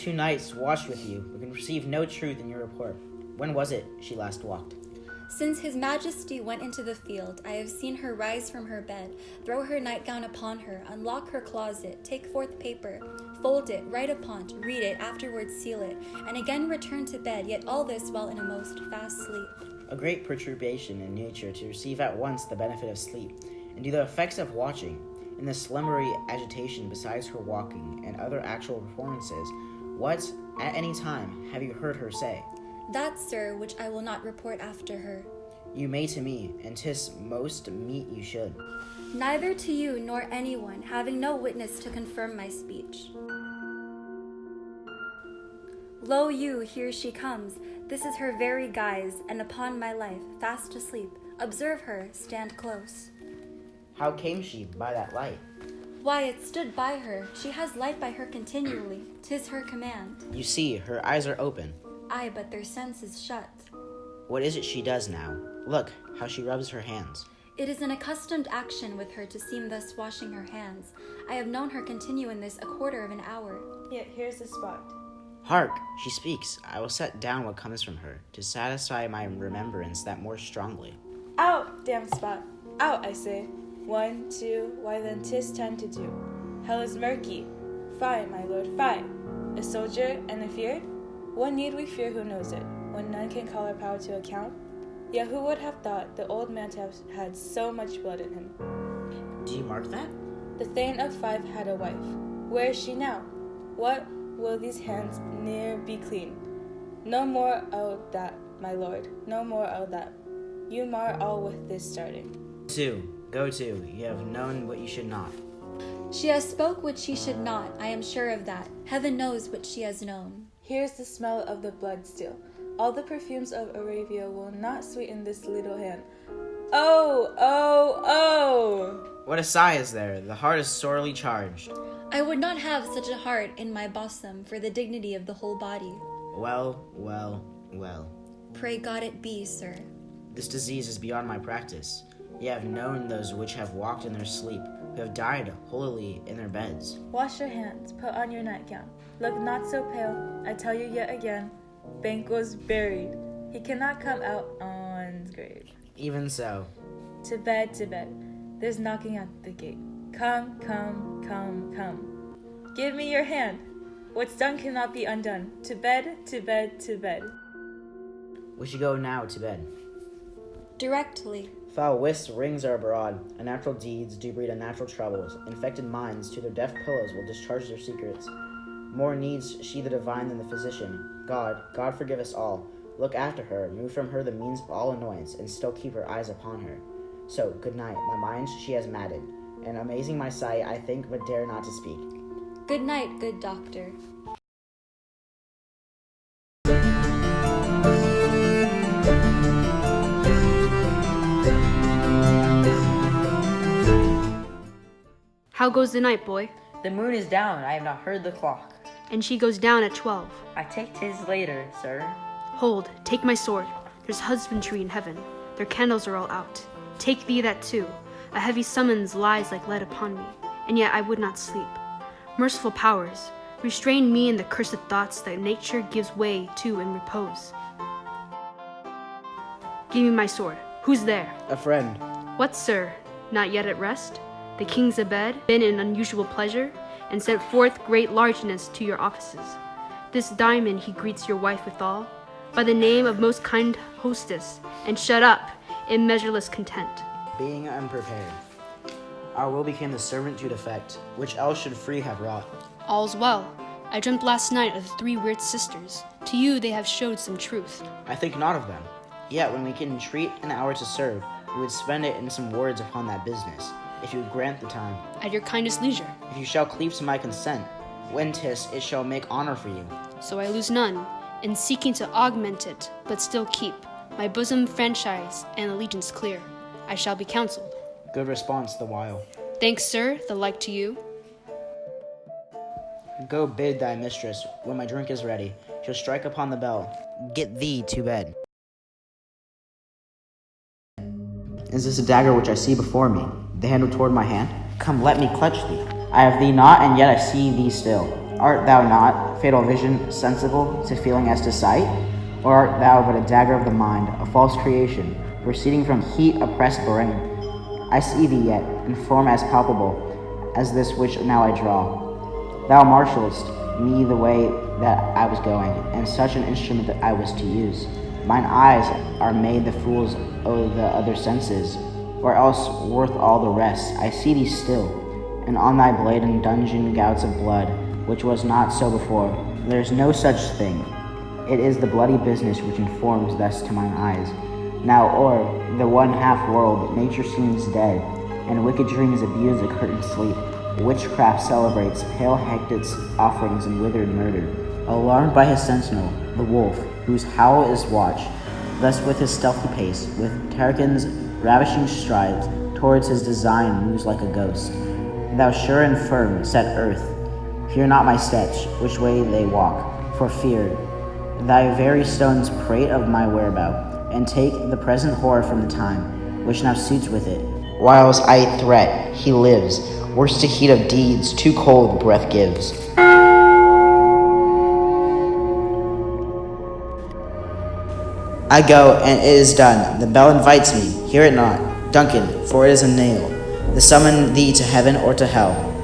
2 nights watched with you, we can perceive no truth in your report. When was it she last walked? Since his majesty went into the field, I have seen her rise from her bed, throw her nightgown upon her, unlock her closet, take forth paper, fold it, write upon't, read it, afterwards seal it, and again return to bed, yet all this while in a most fast sleep. A great perturbation in nature to receive at once the benefit of sleep, and do the effects of watching. In the slumbery agitation besides her walking and other actual performances, what, at any time, have you heard her say? That, sir, which I will not report after her. You may to me, and 'tis most meet you should. Neither to you nor anyone, having no witness to confirm my speech. Lo you, here she comes. This is her very guise, and upon my life, fast asleep. Observe her, stand close. How came she by that light? Why, it stood by her. She has light by her continually. 'Tis her command. You see, her eyes are open. Aye, but their sense is shut. What is it she does now? Look, how she rubs her hands. It is an accustomed action with her to seem thus washing her hands. I have known her continue in this a quarter of an hour. Yet here's the spot. Hark, she speaks. I will set down what comes from her, to satisfy my remembrance that more strongly. Out, damn spot. Out, I say. 1, 2, why then 'tis time to do. Hell is murky. Fie, my lord, fie. A soldier and afeard? What need we fear who knows it, when none can call our power to account? Yet who would have thought the old man to have had so much blood in him? Do you mark that? The Thane of Fife had a wife. Where is she now? What will these hands ne'er be clean? No more o' that, my lord, no more o' that. You mar all with this starting. Go to, you have known what you should not. She has spoke what she should not, I am sure of that. Heaven knows what she has known. Here's the smell of the blood still. All the perfumes of Arabia will not sweeten this little hand. Oh, oh, oh! What a sigh is there! The heart is sorely charged. I would not have such a heart in my bosom for the dignity of the whole body. Well, well, well. Pray God it be, sir. This disease is beyond my practice. Ye have known those which have walked in their sleep, who have died holily in their beds. Wash your hands, put on your nightgown. Look not so pale, I tell you yet again. Banquo's buried. He cannot come out on his grave. Even so. To bed, to bed. There's knocking at the gate. Come, come, come, come. Give me your hand. What's done cannot be undone. To bed, to bed, to bed. We should go now to bed. Directly. Foul whist rings are abroad. Unnatural deeds do breed unnatural troubles. Infected minds to their deaf pillows will discharge their secrets. More needs she the divine than the physician. God forgive us all. Look after her, move from her the means of all annoyance, and still keep her eyes upon her. So, good night. My mind she has madded, and amazing my sight, I think, but dare not to speak. Good night, good doctor. How goes the night, boy? The moon is down, I have not heard the clock. And she goes down at 12. I take 'tis later, sir. Hold, take my sword. There's husbandry in heaven. Their candles are all out. Take thee that too. A heavy summons lies like lead upon me, and yet I would not sleep. Merciful powers, restrain me in the cursed thoughts that nature gives way to in repose. Give me my sword. Who's there? A friend. What, sir? Not yet at rest? The king's abed, been in unusual pleasure, and sent forth great largeness to your offices. This diamond he greets your wife withal, by the name of most kind hostess, and shut up in measureless content. Being unprepared, our will became the servant to defect, which else should free have wrought. All's well. I dreamt last night of the 3 weird sisters. To you they have showed some truth. I think not of them. Yet when we can entreat an hour to serve, we would spend it in some words upon that business, if you would grant the time. At your kindest leisure. If you shall cleave to my consent, when 'tis, it shall make honor for you. So I lose none, in seeking to augment it, but still keep my bosom franchise and allegiance clear. I shall be counseled. Good response the while. Thanks, sir, the like to you. Go bid thy mistress, when my drink is ready, she'll strike upon the bell. Get thee to bed. Is this a dagger which I see before me, the handle toward my hand? Come, let me clutch thee. I have thee not, and yet I see thee still. Art thou not, fatal vision, sensible to feeling as to sight? Or art thou but a dagger of the mind, a false creation, proceeding from heat-oppressed brain? I see thee yet, in form as palpable as this which now I draw. Thou marshalest me the way that I was going, and such an instrument that I was to use. Mine eyes are made the fools o' the other senses, or else worth all the rest. I see thee still, and on thy blade in dungeon gouts of blood, which was not so before. There is no such thing. It is the bloody business which informs thus to mine eyes. Now o'er the one half world nature seems dead, and wicked dreams abuse a curtained sleep. Witchcraft celebrates pale Hectic's offerings and withered murder. Alarmed by his sentinel, the wolf, whose howl is watch, thus with his stealthy pace, with Tarquin's ravishing strides, towards his design moves like a ghost. Thou sure and firm set earth, hear not my steps, which way they walk, for fear thy very stones prate of my whereabout, and take the present horror from the time, which now suits with it. Whiles I threat, he lives, worse to heat of deeds, too cold breath gives. I go, and it is done. The bell invites me. Hear it not, Duncan, for it is a nail. The summon thee to heaven or to hell.